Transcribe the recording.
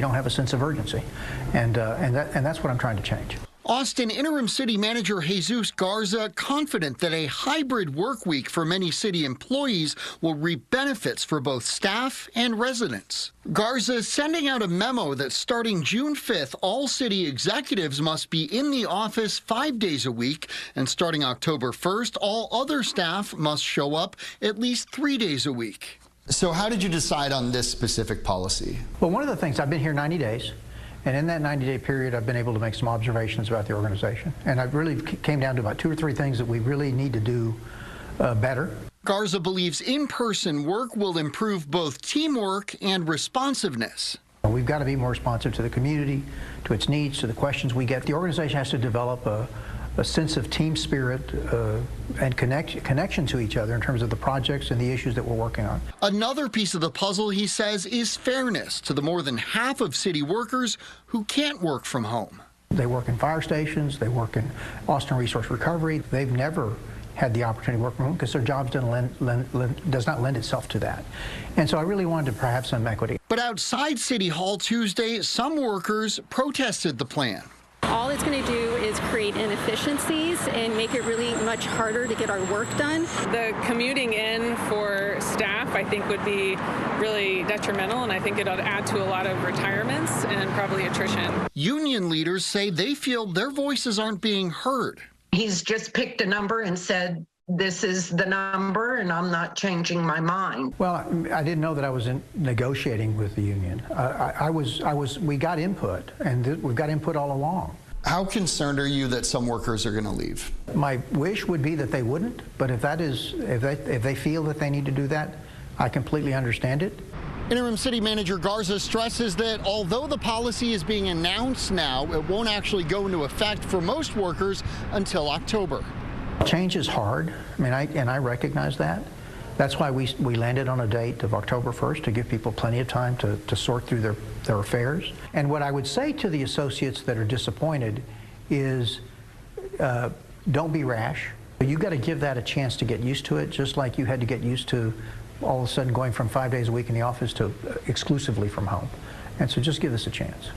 don't have a sense of urgency, and that's what I'm trying to change. Austin Interim City Manager Jesus Garza confident that a hybrid work week for many city employees will reap benefits for both staff and residents. Garza is sending out a memo that starting June 5th, all city executives must be in the office 5 days a week, and starting October 1st, all other staff must show up at least 3 days a week. So how did you decide on this specific policy? Well, one of the things, I've been here 90 days. And in that 90-day period, I've been able to make some observations about the organization. And I really came down to about 2 or 3 things that we really need to do better. Garza believes in-person work will improve both teamwork and responsiveness. We've got to be more responsive to the community, to its needs, to the questions we get. The organization has to develop a sense of team spirit and connection to each other in terms of the projects and the issues that we're working on. Another piece of the puzzle, he says, is fairness to the more than half of city workers who can't work from home. They work in fire stations, they work in Austin Resource Recovery. They've never had the opportunity to work from home because their jobs does not lend itself to that. And so I really wanted to perhaps some equity. But outside City Hall Tuesday, some workers protested the plan. All it's going to do is create inefficiencies and make it really much harder to get our work done. The commuting in for staff, I think, would be really detrimental, and I think it would add to a lot of retirements and probably attrition. Union leaders say they feel their voices aren't being heard. He's just picked a number and said, this is the number, and I'm not changing my mind. Well, I didn't know that I was negotiating with the union. We got input, and we've got input all along. How concerned are you that some workers are going to leave? My wish would be that they wouldn't, but if they feel that they need to do that, I completely understand it. Interim City Manager Garza stresses that although the policy is being announced now, it won't actually go into effect for most workers until October. Change is hard. I mean, I recognize that. That's why we landed on a date of October 1st to give people plenty of time to sort through their affairs. And what I would say to the associates that are disappointed is don't be rash. You've got to give that a chance to get used to it, just like you had to get used to all of a sudden going from 5 days a week in the office to exclusively from home. And so just give this a chance.